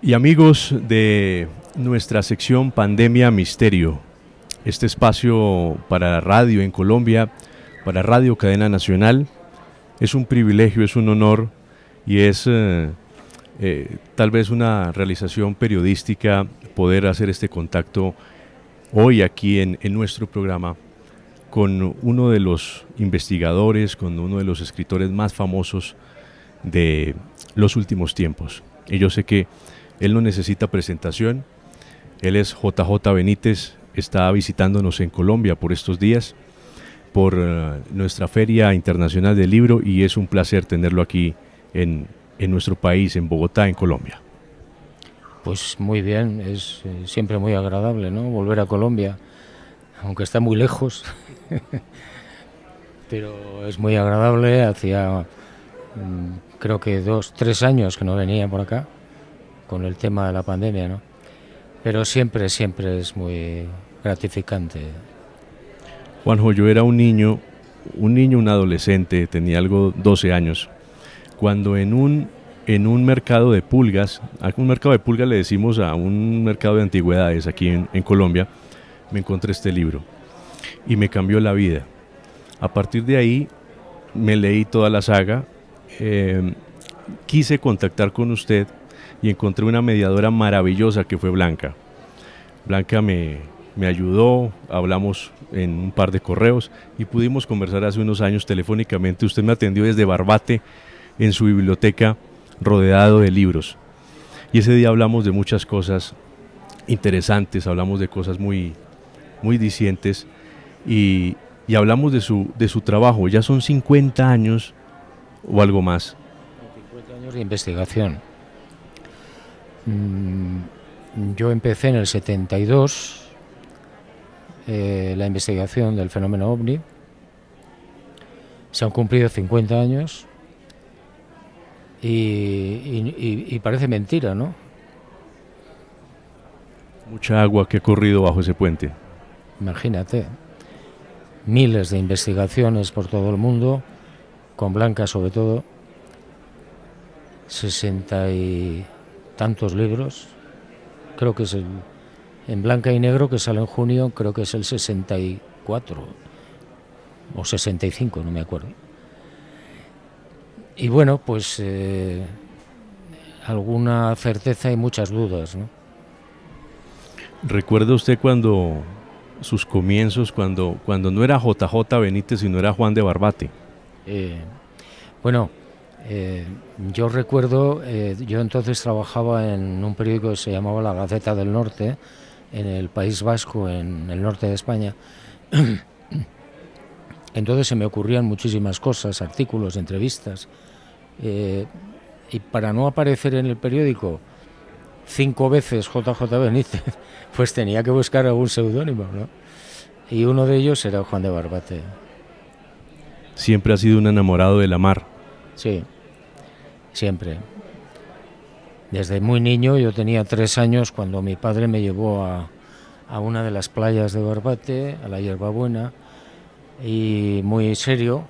Y amigos de nuestra sección Pandemia Misterio, este espacio para la radio en Colombia, para Radio Cadena Nacional, es un privilegio, es un honor y es tal vez una realización periodística poder hacer este contacto hoy aquí en nuestro programa con uno de los investigadores, con uno de los escritores más famosos de los últimos tiempos. Y yo sé que él no necesita presentación, él es JJ Benítez, está visitándonos en Colombia por estos días, por nuestra Feria Internacional del Libro, y es un placer tenerlo aquí en nuestro país, en Bogotá, en Colombia. Pues muy bien, es siempre muy agradable, ¿no?, volver a Colombia, aunque está muy lejos, pero es muy agradable. Hacía creo que 2-3 años que no venía por acá con el tema de la pandemia, ¿no? Pero siempre es muy gratificante. Juanjo, yo era un niño, un adolescente, tenía algo 12 años, cuando en un mercado de pulgas, a un mercado de pulgas le decimos a un mercado de antigüedades aquí en Colombia, me encontré este libro y me cambió la vida. A partir de ahí me leí toda la saga, quise contactar con usted y encontré una mediadora maravillosa que fue Blanca. Blanca me ayudó, hablamos en un par de correos y pudimos conversar hace unos años telefónicamente. Usted me atendió desde Barbate en su biblioteca rodeado de libros. Y ese día hablamos de muchas cosas interesantes, hablamos de cosas muy discientes y hablamos de su trabajo. Ya son 50 años o algo más. 50 años de investigación. Yo empecé en el 72 la investigación del fenómeno OVNI. Se han cumplido 50 años y parece mentira, ¿no? Mucha agua que ha corrido bajo ese puente. Imagínate, miles de investigaciones por todo el mundo, con Blanca sobre todo, 60 y tantos libros, creo que es en Blanca y Negro, que sale en junio, creo que es el 64 o 65, no me acuerdo. Y bueno, pues alguna certeza y muchas dudas, ¿no? ¿Recuerda usted cuando sus comienzos, cuando no era JJ Benítez, sino era Juan de Barbate? Bueno, yo recuerdo, yo entonces trabajaba en un periódico que se llamaba La Gaceta del Norte, en el País Vasco, en el norte de España. Entonces se me ocurrían muchísimas cosas, artículos, entrevistas, y para no aparecer en el periódico 5 veces JJ Benítez, pues tenía que buscar algún seudónimo, ¿no? Y uno de ellos era Juan de Barbate. Siempre ha sido un enamorado de la mar. Sí, siempre. Desde muy niño, yo tenía 3 años cuando mi padre me llevó a una de las playas de Barbate, a la Hierbabuena, y muy serio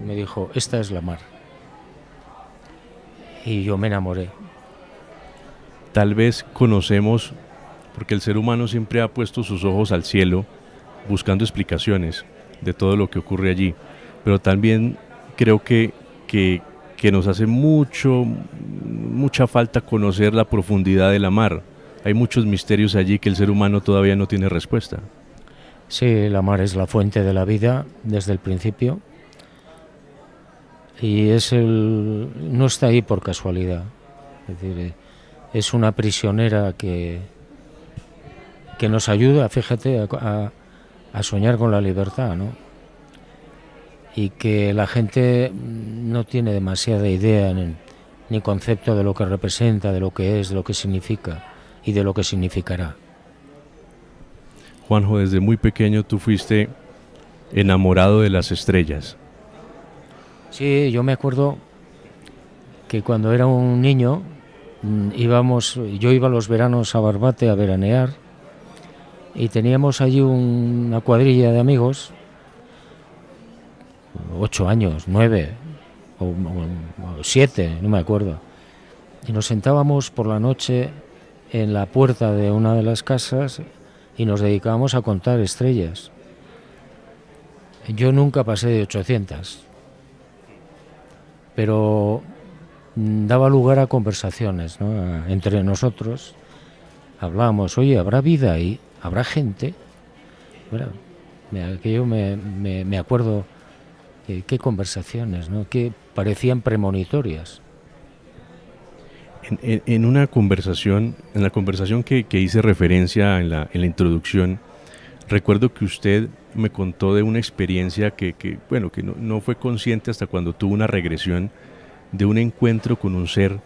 me dijo: esta es la mar. Y yo me enamoré. Tal vez conocemos, porque el ser humano siempre ha puesto sus ojos al cielo buscando explicaciones de todo lo que ocurre allí, pero también creo que nos hace mucha falta conocer la profundidad de la mar. Hay muchos misterios allí que el ser humano todavía no tiene respuesta. Sí, la mar es la fuente de la vida desde el principio y no está ahí por casualidad. Es decir, es una prisionera que nos ayuda, fíjate, a soñar con la libertad, ¿no? Y que la gente no tiene demasiada idea ni concepto de lo que representa, de lo que es, de lo que significa y de lo que significará. Juanjo, desde muy pequeño tú fuiste enamorado de las estrellas. Sí, yo me acuerdo que cuando era un niño yo iba los veranos a Barbate a veranear y teníamos allí una cuadrilla de amigos, 8 años, 9 o 7, no me acuerdo. y nos sentábamos por la noche en la puerta de una de las casas y nos dedicábamos a contar estrellas. Yo nunca pasé de 800, pero daba lugar a conversaciones, ¿no? Entre nosotros hablábamos, oye, ¿habrá vida ahí? ¿Habrá gente? Bueno, aquello me acuerdo, qué conversaciones, ¿no? Que parecían premonitorias. En una conversación, en la conversación que hice referencia en la introducción, recuerdo que usted me contó de una experiencia que no fue consciente hasta cuando tuvo una regresión de un encuentro con un ser,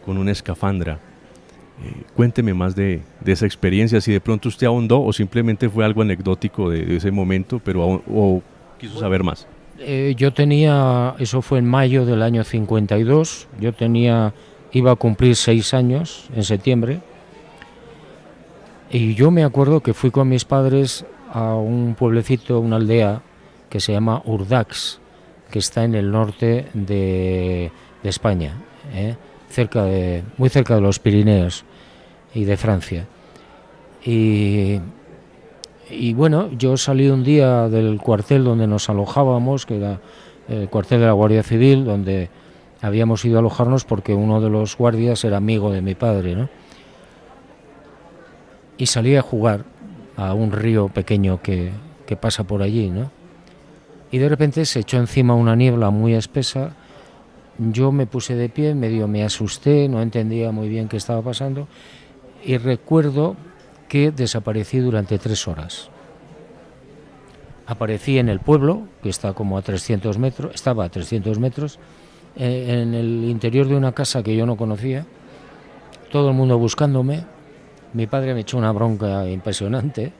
con una escafandra. Cuénteme más de esa experiencia, si de pronto usted ahondó o simplemente fue algo anecdótico de ese momento, pero o quiso saber más. Yo tenía, eso fue en mayo del año 52, iba a cumplir 6 años en septiembre, y yo me acuerdo que fui con mis padres a un pueblecito, una aldea que se llama Urdax, que está en el norte de España, muy cerca de los Pirineos y de Francia. Y bueno, yo salí un día del cuartel donde nos alojábamos, que era el cuartel de la Guardia Civil, donde habíamos ido a alojarnos porque uno de los guardias era amigo de mi padre, ¿no? Y salí a jugar a un río pequeño que pasa por allí, ¿no? Y de repente se echó encima una niebla muy espesa. Yo me puse de pie, medio me asusté, no entendía muy bien qué estaba pasando, y recuerdo que desaparecí durante 3 horas. Aparecí en el pueblo, que está como a 300 metros, estaba a 300 metros, en el interior de una casa que yo no conocía, todo el mundo buscándome. Mi padre me echó una bronca impresionante,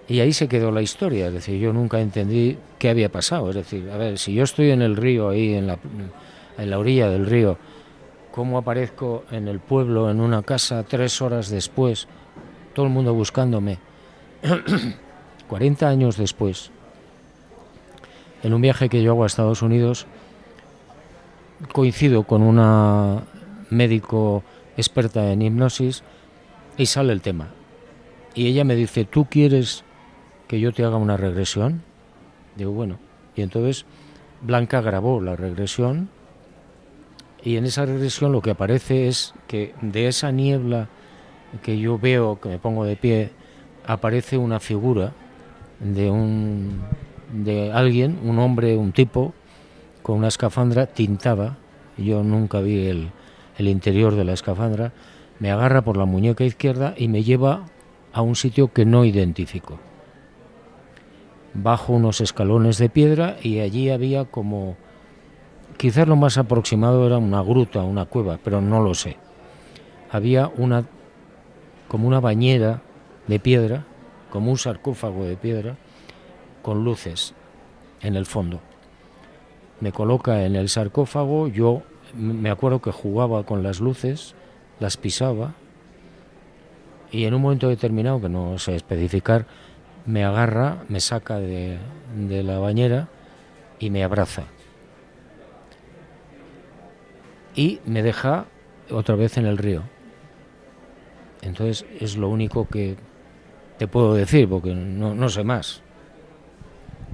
y ahí se quedó la historia. Es decir, yo nunca entendí qué había pasado. Es decir, a ver, si yo estoy en el río, ahí en la orilla del río, ¿cómo aparezco en el pueblo, en una casa, 3 horas después, todo el mundo buscándome? 40 años después, en un viaje que yo hago a Estados Unidos, coincido con una médico experta en hipnosis y sale el tema. Y ella me dice, ¿tú quieres que yo te haga una regresión? Digo, bueno. Y entonces Blanca grabó la regresión, y en esa regresión lo que aparece es que de esa niebla que yo veo, que me pongo de pie, aparece una figura de alguien, un hombre, un tipo, con una escafandra tintada. Yo nunca vi el interior de la escafandra. Me agarra por la muñeca izquierda y me lleva a un sitio que no identifico. Bajo unos escalones de piedra y allí había como, quizás lo más aproximado era una gruta, una cueva, pero no lo sé. Había como una bañera de piedra, como un sarcófago de piedra, con luces en el fondo. Me coloca en el sarcófago, yo me acuerdo que jugaba con las luces, las pisaba, y en un momento determinado, que no sé especificar, me agarra, me saca de la bañera y me abraza. Y me deja otra vez en el río. Entonces es lo único que te puedo decir, porque no sé más.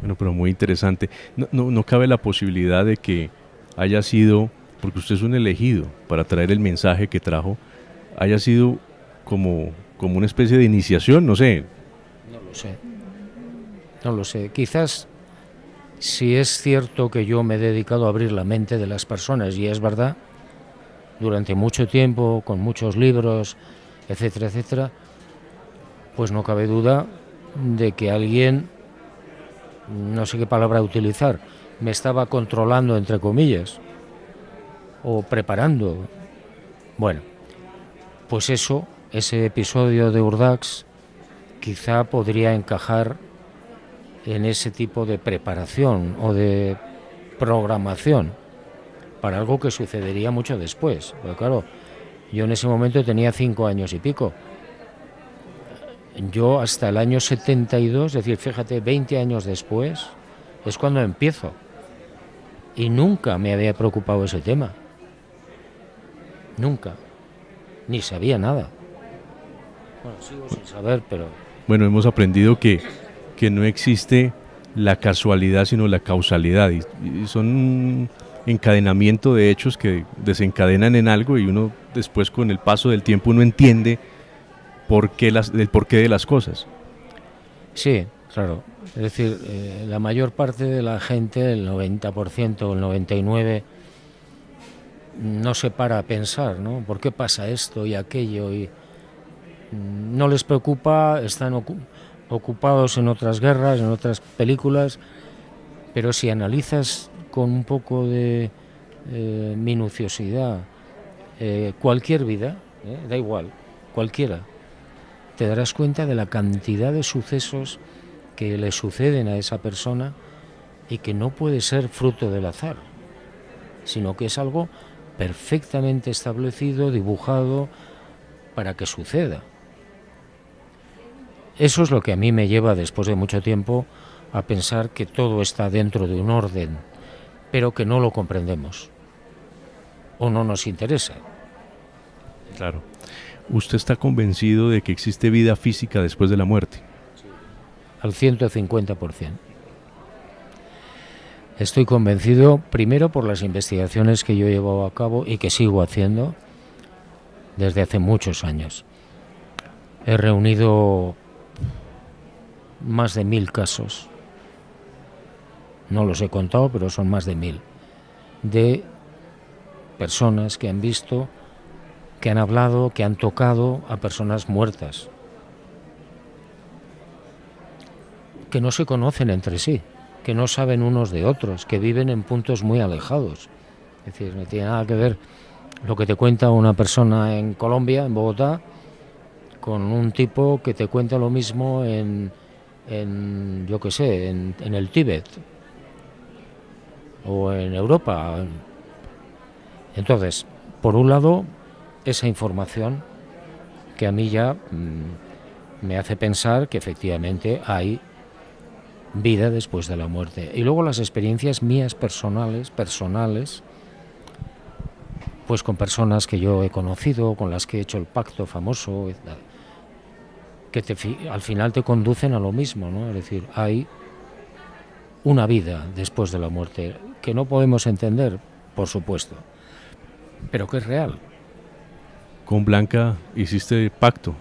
Bueno, pero muy interesante. No cabe la posibilidad de que haya sido, porque usted es un elegido para traer el mensaje que trajo, haya sido como una especie de iniciación, no sé. No lo sé. Quizás, si es cierto que yo me he dedicado a abrir la mente de las personas, y es verdad, durante mucho tiempo, con muchos libros, etcétera, etcétera, pues no cabe duda de que alguien, no sé qué palabra utilizar, me estaba controlando, entre comillas, o preparando. Bueno, pues ese episodio de Urdax quizá podría encajar en ese tipo de preparación o de programación para algo que sucedería mucho después. Pero claro, yo en ese momento tenía 5 años y pico. Yo hasta el año 72, es decir, fíjate, 20 años después, es cuando empiezo. Y nunca me había preocupado ese tema. Nunca. Ni sabía nada. Bueno, sigo sin saber, pero... Bueno, hemos aprendido que no existe la casualidad, sino la causalidad. Y son un encadenamiento de hechos que desencadenan en algo y uno después, con el paso del tiempo, uno entiende el porqué de las cosas. Sí, claro. Es decir, la mayor parte de la gente, el 90% o el 99%, no se para a pensar, ¿no? ¿Por qué pasa esto y aquello? Y no les preocupa, están ocupados en otras guerras, en otras películas, pero si analizas con un poco de minuciosidad cualquier vida, da igual, cualquiera, te darás cuenta de la cantidad de sucesos que le suceden a esa persona y que no puede ser fruto del azar, sino que es algo perfectamente establecido, dibujado para que suceda. Eso es lo que a mí me lleva, después de mucho tiempo, a pensar que todo está dentro de un orden, pero que no lo comprendemos o no nos interesa. Claro. ¿Usted está convencido de que existe vida física después de la muerte? Al 150%. Estoy convencido, primero, por las investigaciones que yo he llevado a cabo y que sigo haciendo desde hace muchos años. He reunido más de 1000 casos, no los he contado, pero son más de 1000, de personas que han visto, que han hablado, que han tocado a personas muertas, que no se conocen entre sí, que no saben unos de otros, que viven en puntos muy alejados. Es decir, no tiene nada que ver lo que te cuenta una persona en Colombia, en Bogotá, con un tipo que te cuenta lo mismo en yo qué sé, en el Tíbet o en Europa. Entonces, por un lado, esa información que a mí ya me hace pensar que efectivamente hay vida después de la muerte. Y luego las experiencias mías personales, pues con personas que yo he conocido, con las que he hecho el pacto famoso, que al final te conducen a lo mismo, ¿no? Es decir, hay una vida después de la muerte que no podemos entender, por supuesto, pero que es real. ¿Con Blanca hiciste pacto?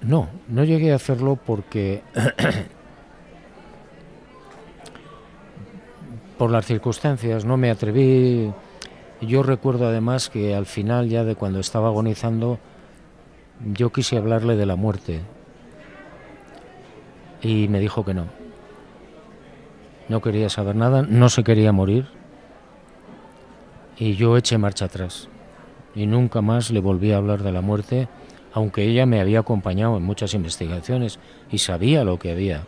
No llegué a hacerlo porque por las circunstancias no me atreví. Yo recuerdo además que al final, ya de cuando estaba agonizando, yo quise hablarle de la muerte y me dijo que no quería saber nada, no se quería morir, y yo eché marcha atrás y nunca más le volví a hablar de la muerte, aunque ella me había acompañado en muchas investigaciones y sabía lo que había.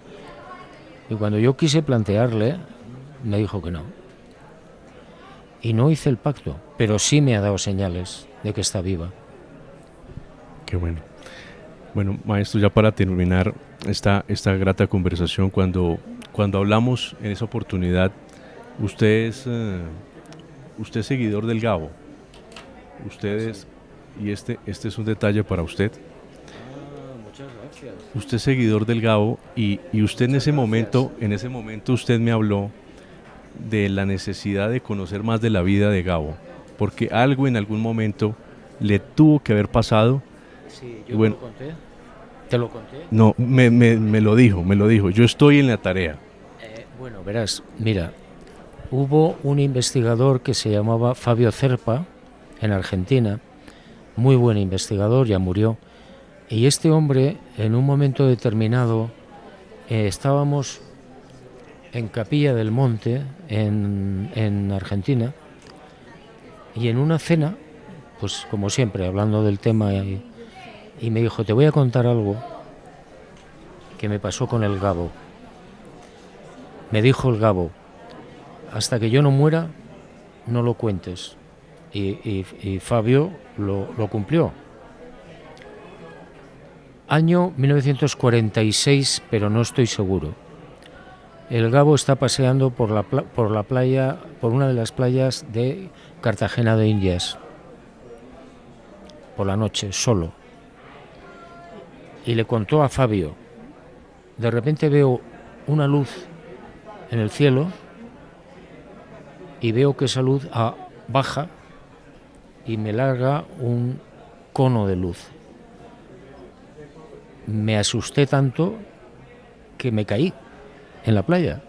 Y cuando yo quise plantearle, me dijo que no. Y no hice el pacto, pero sí me ha dado señales de que está viva. Qué bueno. Bueno, maestro, ya para terminar esta grata conversación, cuando hablamos en esa oportunidad, usted es seguidor del Gabo. Y este es un detalle para usted. Muchas gracias. Usted es seguidor del Gabo y usted en ese momento usted me habló de la necesidad de conocer más de la vida de Gabo, porque algo en algún momento le tuvo que haber pasado. Sí, yo bueno, te lo conté. ¿Te lo conté? No, me lo dijo. Yo estoy en la tarea. Bueno, verás, mira, hubo un investigador que se llamaba Fabio Zerpa en Argentina, muy buen investigador, ya murió, y este hombre, en un momento determinado, estábamos en Capilla del Monte, en Argentina, y en una cena, pues como siempre, hablando del tema, y me dijo, te voy a contar algo que me pasó con el Gabo. Me dijo el Gabo, hasta que yo no muera, no lo cuentes. Y Fabio lo cumplió. Año 1946, pero no estoy seguro. El Gabo está paseando por la playa, por una de las playas de Cartagena de Indias. por la noche, solo. Y le contó a Fabio, de repente veo una luz en el cielo y veo que esa luz baja y me larga un cono de luz. Me asusté tanto que me caí en la playa.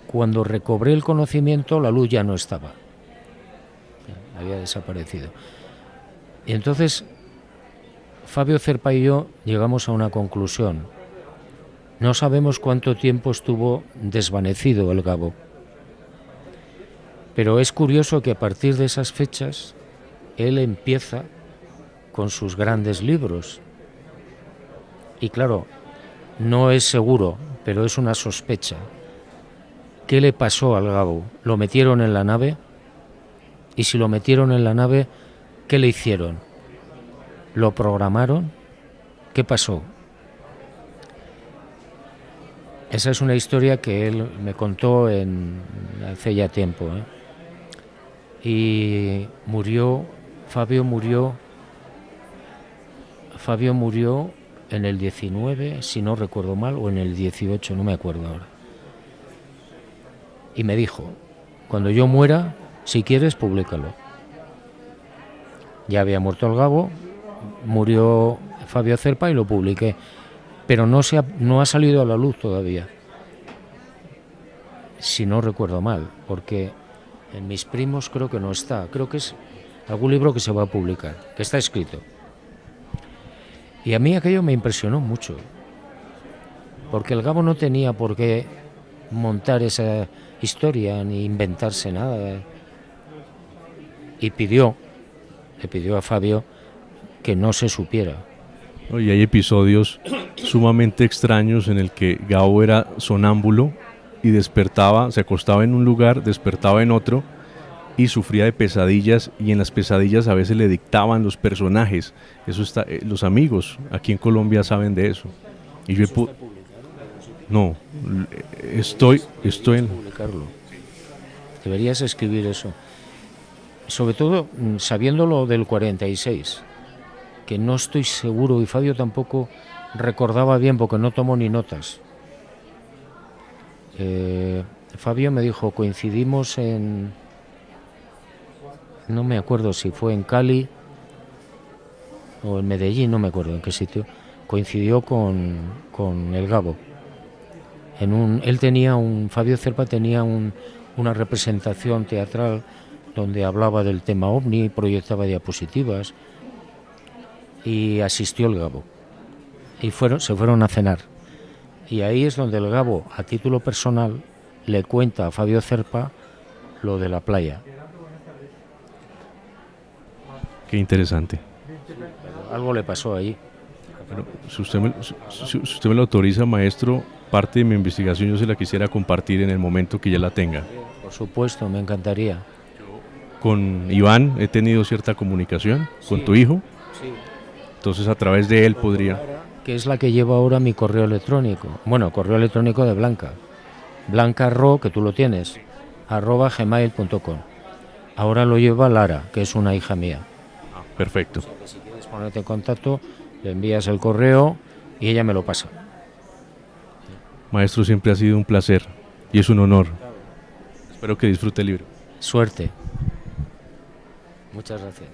Cuando recobré el conocimiento, la luz ya no estaba. Había desaparecido. Y entonces Fabio Cerpa y yo llegamos a una conclusión. No sabemos cuánto tiempo estuvo desvanecido el Gabo. Pero es curioso que a partir de esas fechas él empieza con sus grandes libros. Y claro, no es seguro, pero es una sospecha. ¿Qué le pasó al Gabo? ¿Lo metieron en la nave? Y si lo metieron en la nave, ¿qué le hicieron? ¿Lo programaron? ¿Qué pasó? Esa es una historia que él me contó hace ya tiempo, ¿eh? Y Fabio murió en el 19, si no recuerdo mal, o en el 18, no me acuerdo ahora. Y me dijo, cuando yo muera, si quieres, públicalo. Ya había muerto el Gabo, murió Fabio Cerpa y lo publiqué. Pero no ha salido a la luz todavía, si no recuerdo mal, porque en Mis primos creo que no está. Creo que es algún libro que se va a publicar, que está escrito. Y a mí aquello me impresionó mucho, porque el Gabo no tenía por qué montar esa historia ni inventarse nada. Y le pidió a Fabio que no se supiera. Y hay episodios sumamente extraños en el que Gabo era sonámbulo y despertaba, se acostaba en un lugar, despertaba en otro y sufría de pesadillas, y en las pesadillas a veces le dictaban los personajes. Eso está, los amigos aquí en Colombia saben de eso. Y yo no, estoy en publicarlo. Deberías escribir eso. Sobre todo sabiendo lo del 46, que no estoy seguro, y Fabio tampoco recordaba bien porque no tomó ni notas. Fabio me dijo, coincidimos no me acuerdo si fue en Cali o en Medellín, no me acuerdo en qué sitio, coincidió con el Gabo. Fabio Cerpa tenía una representación teatral donde hablaba del tema OVNI, proyectaba diapositivas, y asistió el Gabo. Y se fueron a cenar. Y ahí es donde el Gabo, a título personal, le cuenta a Fabio Cerpa lo de la playa. Qué interesante. Algo le pasó ahí. Bueno, si usted me lo autoriza, maestro, parte de mi investigación yo se la quisiera compartir en el momento que ya la tenga. Por supuesto, me encantaría. Con Iván he tenido cierta comunicación, con tu hijo. Sí. Entonces a través de él podría... Que es la que lleva ahora mi correo electrónico. Bueno, correo electrónico de Blanca. Blanca.ro, que tú lo tienes, @gmail.com. Ahora lo lleva Lara, que es una hija mía. Perfecto. O sea, que si quieres ponerte en contacto, le envías el correo y ella me lo pasa. Maestro, siempre ha sido un placer y es un honor. Espero que disfrute el libro. Suerte. Muchas gracias.